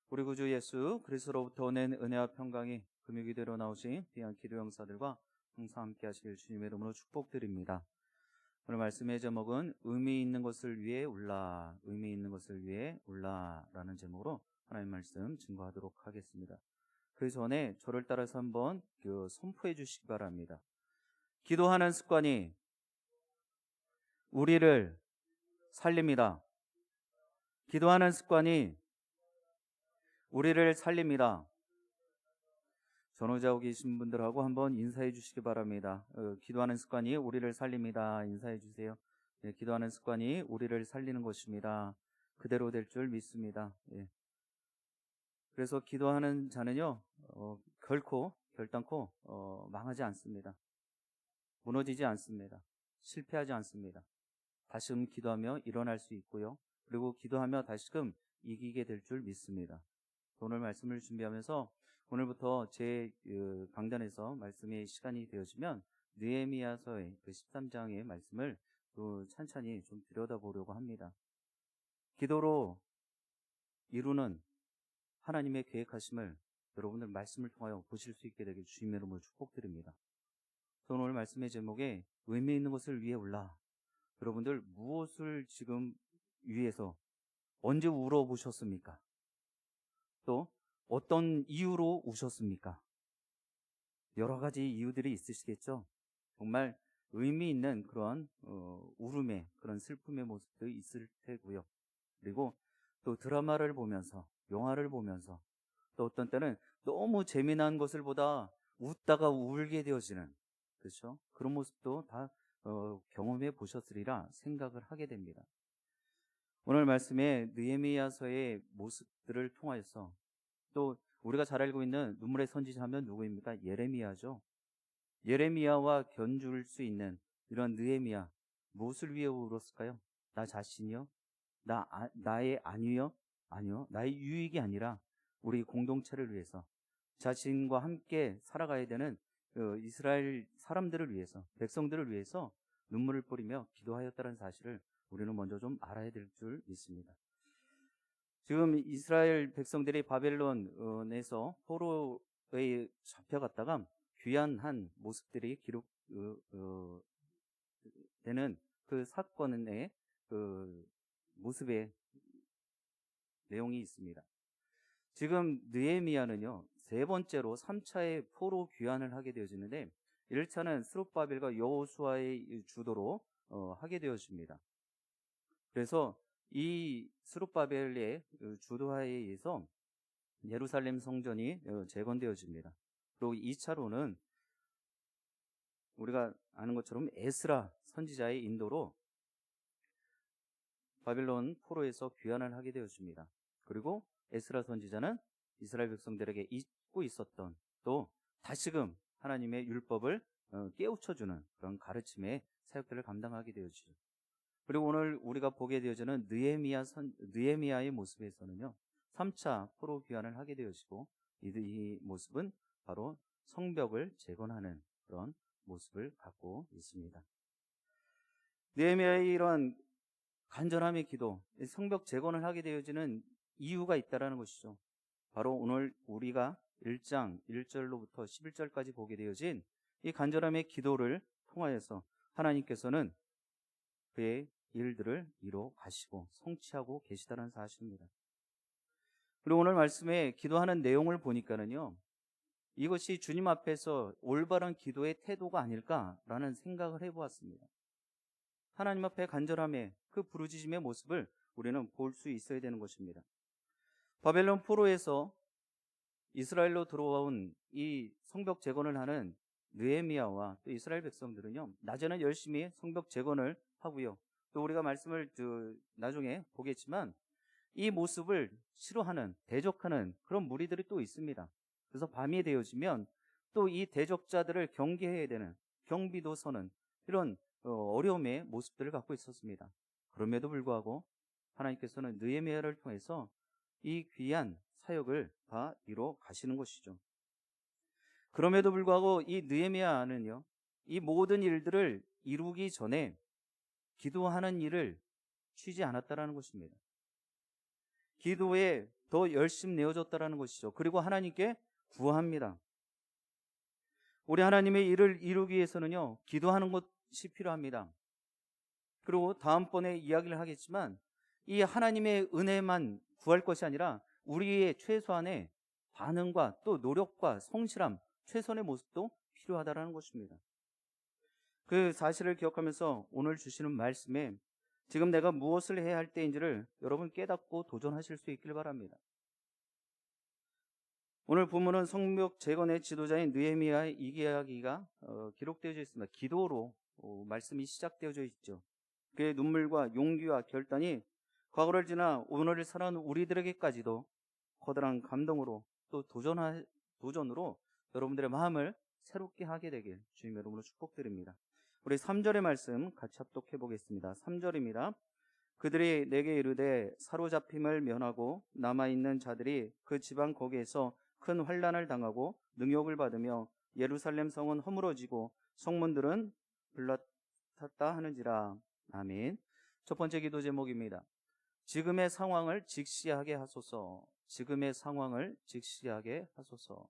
우리 구주 예수 그리스도로부터 오는 은혜와 평강이 금요기대로 나오신 귀한 기도 영사들과 항상 함께 하실 주님의 이름으로 축복드립니다. 오늘 말씀의 제목은 의미 있는 것을 위해 올라, 의미 있는 것을 위해 올라라는 제목으로 하나님 말씀 증거하도록 하겠습니다. 그 전에 저를 따라서 한번 선포해 주시기 바랍니다. 기도하는 습관이 우리를 살립니다. 기도하는 습관이 우리를 살립니다. 전후좌우 계신 분들하고 한번 인사해 주시기 바랍니다. 기도하는 습관이 우리를 살립니다. 인사해 주세요. 예, 기도하는 습관이 우리를 살리는 것입니다. 그대로 될 줄 믿습니다. 예. 그래서 기도하는 자는요, 결단코 망하지 않습니다. 무너지지 않습니다. 실패하지 않습니다. 다시금 기도하며 일어날 수 있고요. 그리고 기도하며 다시금 이기게 될 줄 믿습니다. 오늘 말씀을 준비하면서 오늘부터 제 강단에서 말씀의 시간이 되어지면 느헤미야서의 그 13장의 말씀을 또 찬찬히 좀 들여다보려고 합니다. 기도로 이루는 하나님의 계획하심을 여러분들 말씀을 통하여 보실 수 있게 되길 주님의 이름으로 축복드립니다. 저는 오늘 말씀의 제목에 의미 있는 것을 위해 올라. 여러분들 무엇을 지금 위해서 언제 울어보셨습니까? 또 어떤 이유로 우셨습니까? 여러 가지 이유들이 있으시겠죠. 정말 의미 있는 그런 울음의 그런 슬픔의 모습도 있을 테고요. 그리고 또 드라마를 보면서, 영화를 보면서, 또 어떤 때는 너무 재미난 것을 보다 웃다가 울게 되어지는, 그렇죠? 그런 모습도 다 경험해 보셨으리라 생각을 하게 됩니다. 오늘 말씀에 느헤미야서의 모습들을 통하여서 또 우리가 잘 알고 있는 눈물의 선지자하면 누구입니까? 예레미야죠. 예레미야와 견줄 수 있는 이런 느헤미야, 무엇을 위해 울었을까요? 나 자신이요? 나의 안위요? 아니요. 나의 유익이 아니라 우리 공동체를 위해서, 자신과 함께 살아가야 되는 이스라엘 사람들을 위해서, 백성들을 위해서 눈물을 뿌리며 기도하였다는 사실을 우리는 먼저 좀 알아야 될 줄 믿습니다. 지금 이스라엘 백성들이 바벨론에서 포로에 잡혀갔다가 귀환한 모습들이 기록되는 그 사건의 그 모습의 내용이 있습니다. 지금 느헤미야는요, 세 번째로 3차의 포로 귀환을 하게 되어지는데 1차는 스룹바벨과 여호수아의 주도로 하게 되어집니다. 그래서 이 스룹바벨의 주도하에 의해서 예루살렘 성전이 재건되어집니다. 그리고 2차로는 우리가 아는 것처럼 에스라 선지자의 인도로 바벨론 포로에서 귀환을 하게 되어집니다. 그리고 에스라 선지자는 이스라엘 백성들에게 잊고 있었던, 또 다시금 하나님의 율법을 깨우쳐주는 그런 가르침의 사역들을 감당하게 되어지죠. 그리고 오늘 우리가 보게 되어지는 느헤미야의 모습에서는요, 3차 포로 귀환을 하게 되어지고 이 모습은 바로 성벽을 재건하는 그런 모습을 갖고 있습니다. 느헤미야의 이런 간절함의 기도, 성벽 재건을 하게 되어지는 이유가 있다라는 것이죠. 바로 오늘 우리가 1장 1절로부터 11절까지 보게 되어진 이 간절함의 기도를 통하여서 하나님께서는 그의 일들을 이루어 가시고 성취하고 계시다는 사실입니다. 그리고 오늘 말씀에 기도하는 내용을 보니까는요, 이것이 주님 앞에서 올바른 기도의 태도가 아닐까라는 생각을 해보았습니다. 하나님 앞에 간절함의 그 부르짖음의 모습을 우리는 볼 수 있어야 되는 것입니다. 바벨론 포로에서 이스라엘로 들어온 이 성벽 재건을 하는 느헤미야와 또 이스라엘 백성들은요, 낮에는 열심히 성벽 재건을 하고요, 또 우리가 말씀을 나중에 보겠지만 이 모습을 싫어하는, 대적하는 그런 무리들이 또 있습니다. 그래서 밤이 되어지면 또 이 대적자들을 경계해야 되는, 경비도 서는 이런 어려움의 모습들을 갖고 있었습니다. 그럼에도 불구하고 하나님께서는 느헤미야를 통해서 이 귀한 사역을 다 이루어 가시는 것이죠. 그럼에도 불구하고 이 느헤미야는요, 이 모든 일들을 이루기 전에 기도하는 일을 쉬지 않았다라는 것입니다. 기도에 더 열심 내어줬다라는 것이죠. 그리고 하나님께 구합니다. 우리 하나님의 일을 이루기 위해서는요, 기도하는 것이 필요합니다. 그리고 다음번에 이야기를 하겠지만 이 하나님의 은혜만 구할 것이 아니라 우리의 최소한의 반응과 또 노력과 성실함, 최선의 모습도 필요하다라는 것입니다. 그 사실을 기억하면서 오늘 주시는 말씀에 지금 내가 무엇을 해야 할 때인지를 여러분 깨닫고 도전하실 수 있길 바랍니다. 오늘 본문은 성벽 재건의 지도자인 느헤미야의 이야기가 기록되어져 있습니다. 기도로 말씀이 시작되어져 있죠. 그의 눈물과 용기와 결단이 과거를 지나 오늘을 살아가는 우리들에게까지도 커다란 감동으로 또 도전으로 여러분들의 마음을 새롭게 하게 되길 주님 여러분으로 축복드립니다. 우리 3절의 말씀 같이 합독해 보겠습니다. 3절입니다. 그들이 내게 이르되 사로잡힘을 면하고 남아있는 자들이 그 지방 거기에서 큰 환난을 당하고 능욕을 받으며 예루살렘 성은 허물어지고 성문들은 불났다 하는지라. 아멘. 첫 번째 기도 제목입니다. 지금의 상황을 직시하게 하소서. 지금의 상황을 직시하게 하소서.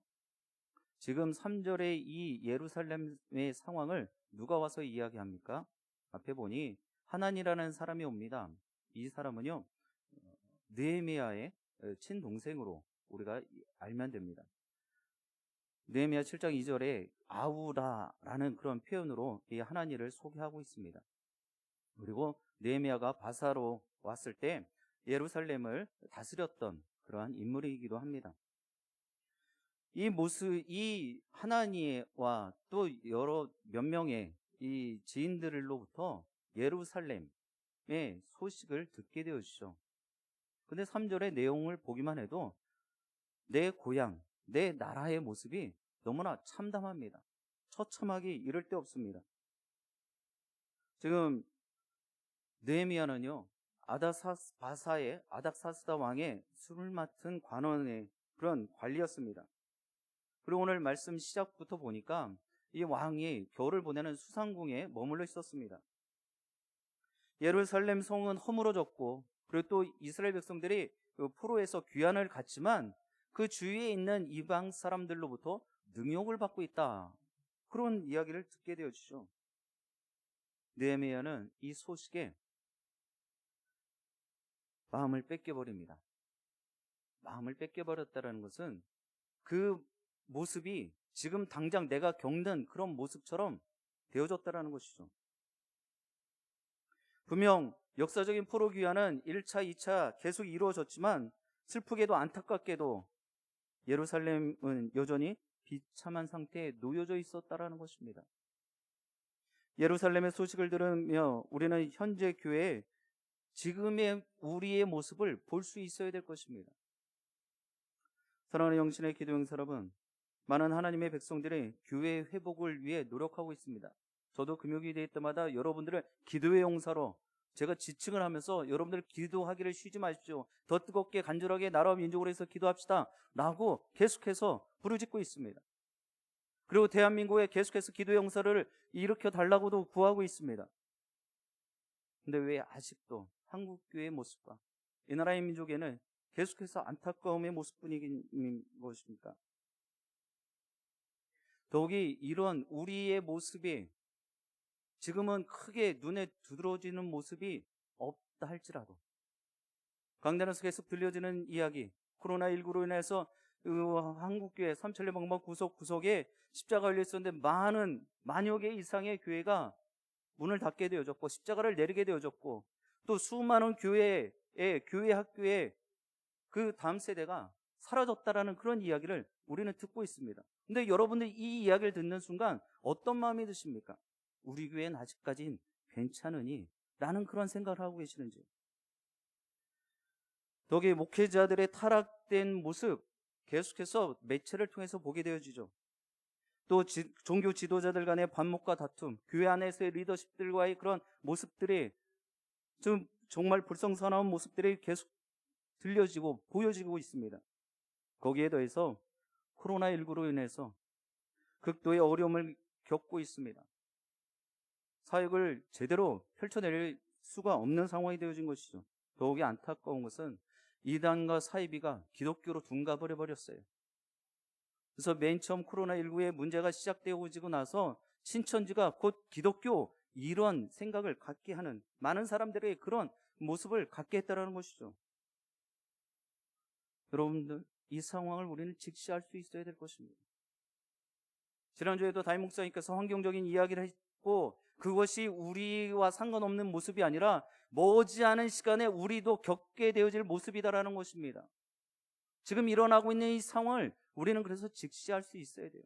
지금 3절의 이 예루살렘의 상황을 누가 와서 이야기합니까? 앞에 보니 하난이라는 사람이 옵니다. 이 사람은요, 느헤미야의 친동생으로 우리가 알면 됩니다. 느헤미야 7장 2절에 아우라라는 그런 표현으로 이 하나니를 소개하고 있습니다. 그리고 느헤미야가 바사로 왔을 때 예루살렘을 다스렸던 그러한 인물이기도 합니다. 이 모습, 이 하나니와 또 몇 명의 이 지인들로부터 예루살렘의 소식을 듣게 되었죠. 근데 3절의 내용을 보기만 해도 내 고향, 내 나라의 모습이 너무나 참담합니다. 처참하기 이를 데 없습니다. 지금 느헤미야는요, 바사의 아닥사스다 왕의 술을 맡은 관원의 그런 관리였습니다. 그리고 오늘 말씀 시작부터 보니까 이 왕이 겨울을 보내는 수상궁에 머물러 있었습니다. 예루살렘 성은 허물어졌고, 그리고 또 이스라엘 백성들이 포로에서 귀환을 갔지만 그 주위에 있는 이방 사람들로부터 능욕을 받고 있다, 그런 이야기를 듣게 되어지죠. 느헤미야는 이 소식에 마음을 뺏겨버립니다. 마음을 뺏겨버렸다는 것은 그 모습이 지금 당장 내가 겪는 그런 모습처럼 되어졌다는 것이죠. 분명 역사적인 포로 귀환은 1차, 2차 계속 이루어졌지만 슬프게도 안타깝게도 예루살렘은 여전히 비참한 상태에 놓여져 있었다는 것입니다. 예루살렘의 소식을 들으며 우리는 현재 교회의 지금의 우리의 모습을 볼 수 있어야 될 것입니다. 사랑하는 영신의 기도 영사 여러분, 많은 하나님의 백성들이 교회의 회복을 위해 노력하고 있습니다. 저도 금요일이 때마다 여러분들을 기도의 용사로 제가 지칭을 하면서 여러분들 기도하기를 쉬지 마십시오. 더 뜨겁게 간절하게 나라와 민족으로 해서 기도합시다 라고 계속해서 부르짖고 있습니다. 그리고 대한민국에 계속해서 기도의 용사를 일으켜 달라고도 구하고 있습니다. 근데 왜 아직도 한국교회의 모습과 이 나라의 민족에는 계속해서 안타까움의 모습뿐인 것입니까? 더욱이 이런 우리의 모습이 지금은 크게 눈에 두드러지는 모습이 없다 할지라도 강단에서 계속 들려지는 이야기, 코로나19로 인해서 한국교회 삼천리 방방 구석구석에 십자가 걸려 있었는데 만여 개 이상의 교회가 문을 닫게 되어졌고 십자가를 내리게 되어졌고 또 수많은 교회 학교에 그 다음 세대가 사라졌다라는 그런 이야기를 우리는 듣고 있습니다. 근데 여러분들 이 이야기를 듣는 순간 어떤 마음이 드십니까? 우리 교회는 아직까진 괜찮으니 라는 그런 생각을 하고 계시는지. 더욱이 목회자들의 타락된 모습 계속해서 매체를 통해서 보게 되어지죠. 또 종교 지도자들 간의 반목과 다툼, 교회 안에서의 리더십들과의 그런 모습들이 좀 정말 불성사나운 모습들이 계속 들려지고 보여지고 있습니다. 거기에 더해서 코로나19로 인해서 극도의 어려움을 겪고 있습니다. 사역을 제대로 펼쳐낼 수가 없는 상황이 되어진 것이죠. 더욱이 안타까운 것은 이단과 사이비가 기독교로 둔갑을 해버렸어요. 그래서 맨 처음 코로나19의 문제가 시작되어지고 나서 신천지가 곧 기독교 이런 생각을 갖게 하는 많은 사람들의 그런 모습을 갖게 했다는 것이죠. 여러분들, 이 상황을 우리는 직시할 수 있어야 될 것입니다. 지난주에도 담임 목사님께서 환경적인 이야기를 했고, 그것이 우리와 상관없는 모습이 아니라 머지않은 시간에 우리도 겪게 되어질 모습이다라는 것입니다. 지금 일어나고 있는 이 상황을 우리는 그래서 직시할 수 있어야 돼요.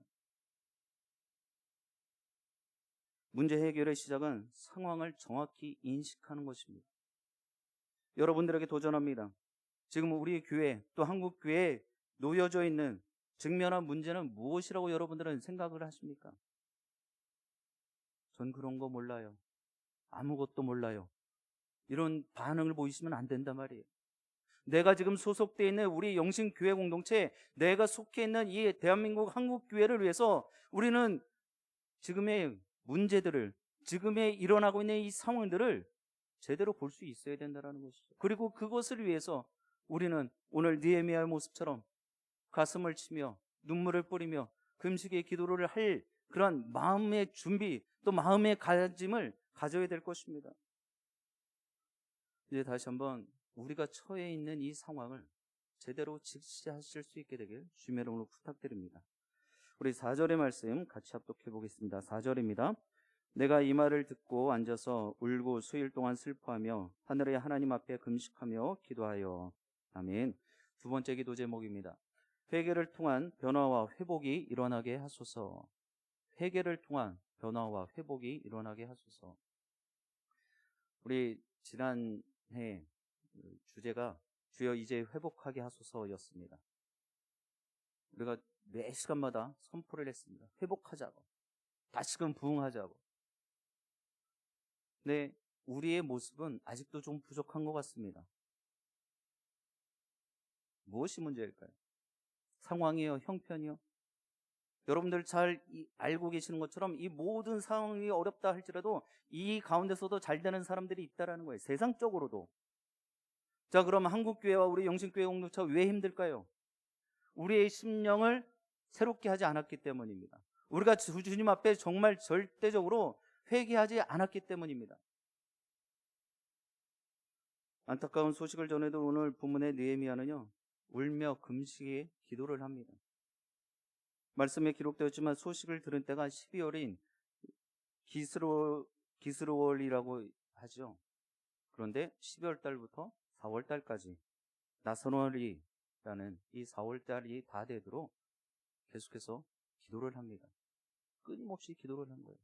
문제 해결의 시작은 상황을 정확히 인식하는 것입니다. 여러분들에게 도전합니다. 지금 우리 교회 또 한국 교회에 놓여져 있는 직면한 문제는 무엇이라고 여러분들은 생각을 하십니까? 전 그런 거 몰라요. 아무것도 몰라요. 이런 반응을 보이시면 안 된단 말이에요. 내가 지금 소속되어 있는 우리 영신교회 공동체, 내가 속해 있는 이 대한민국 한국교회를 위해서 우리는 지금의 문제들을, 지금에 일어나고 있는 이 상황들을 제대로 볼 수 있어야 된다는 것이죠. 그리고 그것을 위해서 우리는 오늘 느헤미야의 모습처럼 가슴을 치며 눈물을 뿌리며 금식의 기도를 할 그런 마음의 준비, 또 마음의 가짐을 가져야 될 것입니다. 이제 다시 한번 우리가 처해 있는 이 상황을 제대로 직시하실 수 있게 되길 주님의 이름으로 부탁드립니다. 우리 4절의 말씀 같이 합독해 보겠습니다. 4절입니다. 내가 이 말을 듣고 앉아서 울고 수일 동안 슬퍼하며 하늘의 하나님 앞에 금식하며 기도하여. 아멘. 두 번째 기도 제목입니다. 회개를 통한 변화와 회복이 일어나게 하소서. 회개를 통한 변화와 회복이 일어나게 하소서. 우리 지난해 주제가 주여 이제 회복하게 하소서였습니다. 우리가 매 시간마다 선포를 했습니다. 회복하자고, 다시금 부흥하자고. 근데 우리의 모습은 아직도 좀 부족한 것 같습니다. 무엇이 문제일까요? 상황이요? 형편이요? 여러분들 잘 알고 계시는 것처럼 이 모든 상황이 어렵다 할지라도 이 가운데서도 잘 되는 사람들이 있다라는 거예요. 세상적으로도. 자, 그럼 한국교회와 우리 영신교회 공동체가 왜 힘들까요? 우리의 심령을 새롭게 하지 않았기 때문입니다. 우리가 주님 앞에 정말 절대적으로 회개하지 않았기 때문입니다. 안타까운 소식을 전해도 오늘 본문의 느헤미야는요, 울며 금식에 기도를 합니다. 말씀에 기록되었지만 소식을 들은 때가 12월인 기스로월이라고 하죠. 그런데 12월 달부터 4월 달까지 나선월이라는 이 4월 달이 다 되도록 계속해서 기도를 합니다. 끊임없이 기도를 한 거예요.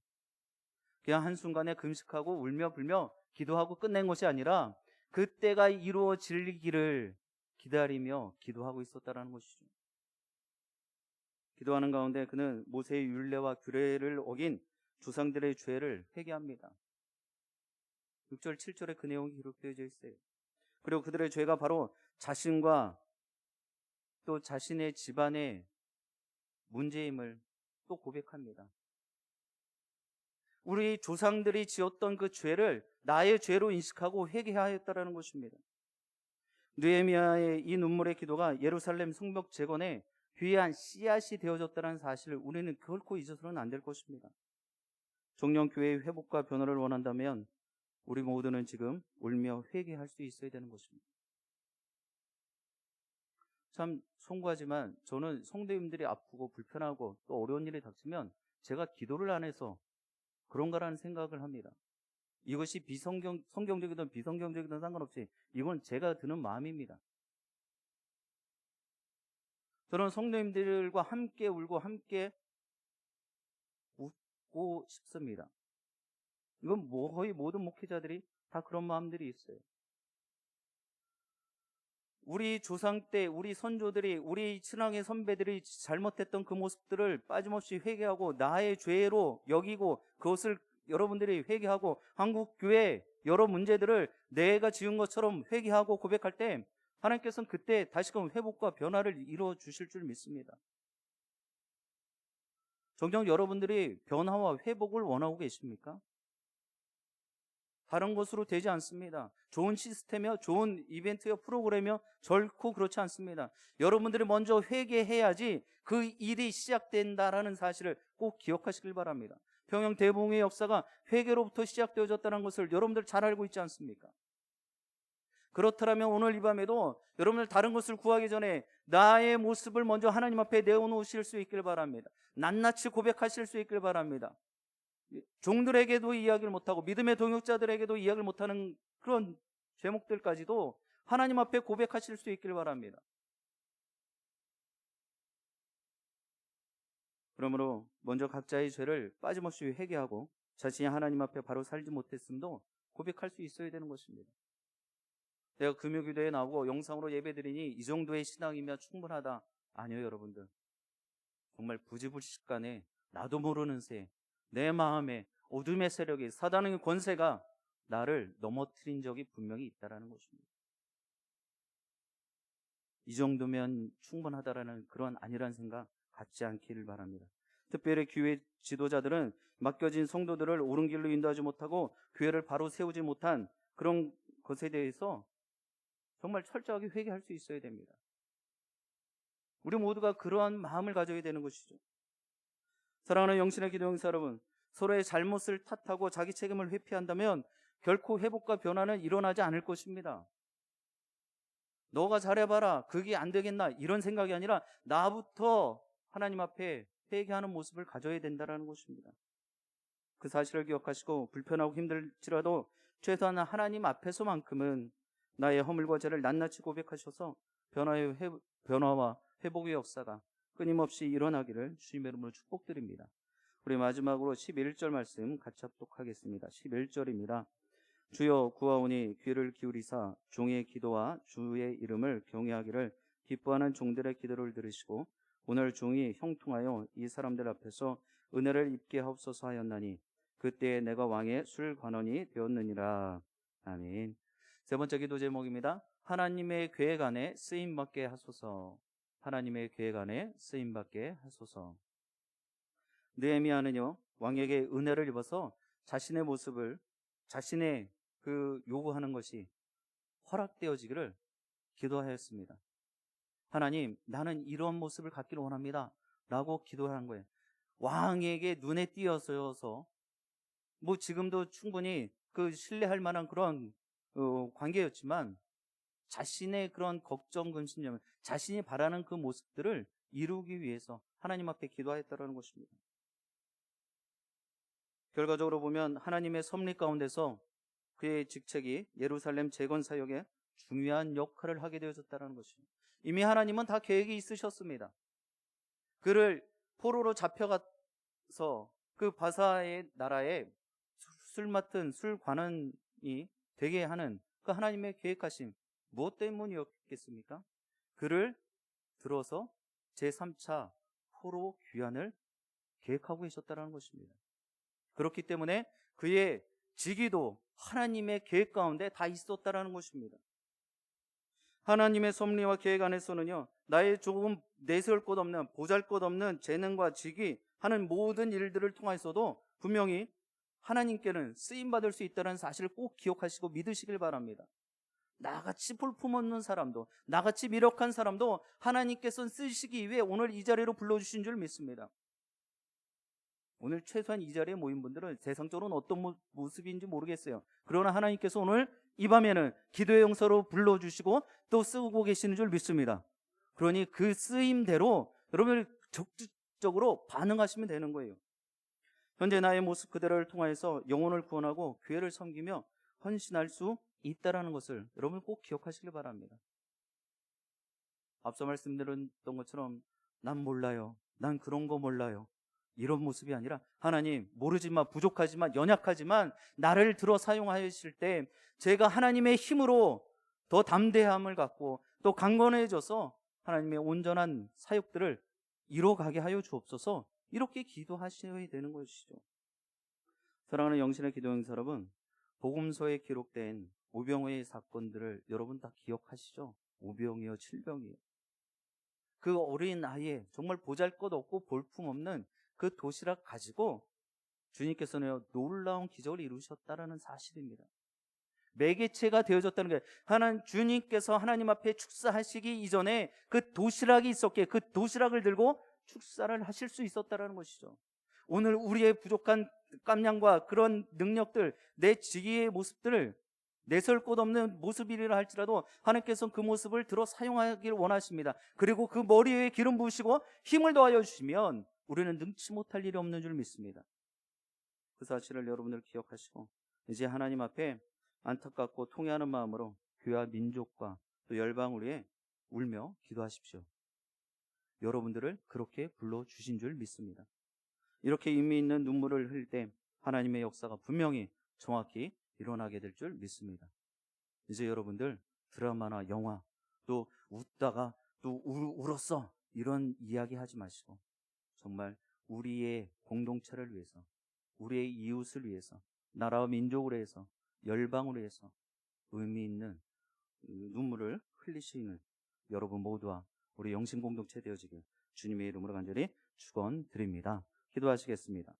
그냥 한순간에 금식하고 울며 불며 기도하고 끝낸 것이 아니라 그때가 이루어지기를 기다리며 기도하고 있었다는 것이죠. 기도하는 가운데 그는 모세의 율례와 규례를 어긴 조상들의 죄를 회개합니다. 6절, 7절에 그 내용이 기록되어져 있어요. 그리고 그들의 죄가 바로 자신과 또 자신의 집안의 문제임을 또 고백합니다. 우리 조상들이 지었던 그 죄를 나의 죄로 인식하고 회개하였다는 것입니다. 느헤미야의 이 눈물의 기도가 예루살렘 성벽 재건에 귀한 씨앗이 되어졌다는 사실을 우리는 결코 잊어서는 안 될 것입니다. 정령 교회의 회복과 변화를 원한다면 우리 모두는 지금 울며 회개할 수 있어야 되는 것입니다. 참 송구하지만 저는 성도님들이 아프고 불편하고 또 어려운 일이 닥치면 제가 기도를 안 해서 그런가라는 생각을 합니다. 이것이 성경적이든 비성경적이든 상관없이 이건 제가 드는 마음입니다. 저는 성도님들과 함께 울고 함께 웃고 싶습니다. 이건 거의 모든 목회자들이 다 그런 마음들이 있어요. 우리 조상 때 우리 선조들이 우리 신앙의 선배들이 잘못했던 그 모습들을 빠짐없이 회개하고 나의 죄로 여기고 그것을 여러분들이 회개하고 한국교회 여러 문제들을 내가 지은 것처럼 회개하고 고백할 때 하나님께서는 그때 다시금 회복과 변화를 이루어 주실 줄 믿습니다. 정녕 여러분들이 변화와 회복을 원하고 계십니까? 다른 것으로 되지 않습니다. 좋은 시스템이요, 좋은 이벤트요, 프로그램이요, 결코 그렇지 않습니다. 여러분들이 먼저 회개해야지 그 일이 시작된다라는 사실을 꼭 기억하시길 바랍니다. 평양 대봉의 역사가 회개로부터 시작되어졌다는 것을 여러분들 잘 알고 있지 않습니까? 그렇다면 오늘 이 밤에도 여러분들 다른 것을 구하기 전에 나의 모습을 먼저 하나님 앞에 내어놓으실 수 있길 바랍니다. 낱낱이 고백하실 수 있길 바랍니다. 종들에게도 이야기를 못하고 믿음의 동역자들에게도 이야기를 못하는 그런 제목들까지도 하나님 앞에 고백하실 수 있길 바랍니다. 그러므로 먼저 각자의 죄를 빠짐없이 회개하고 자신이 하나님 앞에 바로 살지 못했음도 고백할 수 있어야 되는 것입니다. 내가 금요기도에 나오고 영상으로 예배드리니 이 정도의 신앙이면 충분하다. 아니요, 여러분들. 정말 부지불식간에 나도 모르는 새, 내 마음에 어둠의 세력이, 사단의 권세가 나를 넘어뜨린 적이 분명히 있다는 것입니다. 이 정도면 충분하다라는 그런 아니란 생각 갖지 않기를 바랍니다. 특별히 교회 지도자들은 맡겨진 성도들을 옳은 길로 인도하지 못하고 교회를 바로 세우지 못한 그런 것에 대해서 정말 철저하게 회개할 수 있어야 됩니다. 우리 모두가 그러한 마음을 가져야 되는 것이죠. 사랑하는 영신의 기도용사 여러분, 서로의 잘못을 탓하고 자기 책임을 회피한다면 결코 회복과 변화는 일어나지 않을 것입니다. 너가 잘해봐라, 그게 안 되겠나, 이런 생각이 아니라 나부터 하나님 앞에 회개하는 모습을 가져야 된다는 것입니다. 그 사실을 기억하시고 불편하고 힘들지라도 최소한 하나님 앞에서만큼은 나의 허물과 죄를 낱낱이 고백하셔서 변화와 회복의 역사가 끊임없이 일어나기를 주님의 이름으로 축복드립니다. 우리 마지막으로 11절 말씀 같이 합독하겠습니다. 11절입니다. 주여 구하오니 귀를 기울이사 종의 기도와 주의 이름을 경외하기를 기뻐하는 종들의 기도를 들으시고 오늘 종이 형통하여 이 사람들 앞에서 은혜를 입게 하옵소서 하였나니 그때 내가 왕의 술관원이 되었느니라. 아멘. 세 번째 기도 제목입니다. 하나님의 계획 안에 쓰임받게 하소서. 하나님의 계획 안에 쓰임받게 하소서. 느헤미야는요, 왕에게 은혜를 입어서 자신의 모습을, 자신의 그 요구하는 것이 허락되어지기를 기도하였습니다. 하나님, 나는 이런 모습을 갖기를 원합니다. 라고 기도한 거예요. 왕에게 눈에 띄어서 뭐 지금도 충분히 그 신뢰할 만한 그런 관계였지만 자신의 그런 걱정, 근심념, 자신이 바라는 그 모습들을 이루기 위해서 하나님 앞에 기도하였다는 것입니다. 결과적으로 보면 하나님의 섭리 가운데서 그의 직책이 예루살렘 재건 사역에 중요한 역할을 하게 되어졌다는 것입니다. 이미 하나님은 다 계획이 있으셨습니다. 그를 포로로 잡혀가서 그 바사의 나라에 술 맡은 술관원이 되게 하는 그 하나님의 계획하심, 무엇 때문이었겠습니까? 그를 들어서 제3차 포로 귀환을 계획하고 계셨다는 것입니다. 그렇기 때문에 그의 직위도 하나님의 계획 가운데 다 있었다는 것입니다. 하나님의 섭리와 계획 안에서는요, 나의 조금 내세울 것 없는, 보잘것 없는 재능과 직위 하는 모든 일들을 통해서도 분명히 하나님께는 쓰임받을 수 있다는 사실을 꼭 기억하시고 믿으시길 바랍니다. 나같이 볼품없는 사람도, 나같이 미력한 사람도 하나님께서 쓰시기 위해 오늘 이 자리로 불러주신 줄 믿습니다. 오늘 최소한 이 자리에 모인 분들은 세상적으로는 어떤 모습인지 모르겠어요. 그러나 하나님께서 오늘 이 밤에는 기도의 용서로 불러주시고 또 쓰고 계시는 줄 믿습니다. 그러니 그 쓰임대로 여러분이 적극적으로 반응하시면 되는 거예요. 현재 나의 모습 그대로를 통하여서 영혼을 구원하고 교회를 섬기며 헌신할 수 있다는 것을 여러분 꼭 기억하시길 바랍니다. 앞서 말씀드렸던 것처럼 난 몰라요, 난 그런 거 몰라요, 이런 모습이 아니라 하나님, 모르지만 부족하지만 연약하지만 나를 들어 사용하실 때 제가 하나님의 힘으로 더 담대함을 갖고 또 강건해져서 하나님의 온전한 사역들을 이뤄가게 하여 주옵소서. 이렇게 기도하셔야 되는 것이죠. 사랑하는 영신의 기도용사 여러분, 복음서에 기록된 오병이어의 사건들을 여러분 다 기억하시죠? 오병이어, 칠병이어. 그 어린 아이에 정말 보잘것없고 볼품없는 그 도시락 가지고 주님께서는 놀라운 기적을 이루셨다라는 사실입니다. 매개체가 되어졌다는 거예요. 하나님 주님께서 하나님 앞에 축사하시기 이전에 그 도시락이 있었기에 그 도시락을 들고 축사를 하실 수 있었다는 것이죠. 오늘 우리의 부족한 깜냥과 그런 능력들, 내 지혜의 모습들을 내설 곳 없는 모습이라 할지라도 하나님께서는 그 모습을 들어 사용하기를 원하십니다. 그리고 그 머리 위에 기름 부으시고 힘을 더하여 주시면 우리는 능치 못할 일이 없는 줄 믿습니다. 그 사실을 여러분들 기억하시고 이제 하나님 앞에 안타깝고 통회하는 마음으로 교회와 민족과 또 열방을 위해 울며 기도하십시오. 여러분들을 그렇게 불러주신 줄 믿습니다. 이렇게 의미 있는 눈물을 흘릴 때 하나님의 역사가 분명히 정확히 일어나게 될 줄 믿습니다. 이제 여러분들 드라마나 영화 또 웃다가 또 울었어 이런 이야기 하지 마시고 정말 우리의 공동체를 위해서, 우리의 이웃을 위해서, 나라와 민족을 위해서, 열방을 위해서 의미 있는 눈물을 흘리시는 여러분 모두와 우리 영신 공동체 되어지길 주님의 이름으로 간절히 축원드립니다. 기도하시겠습니다.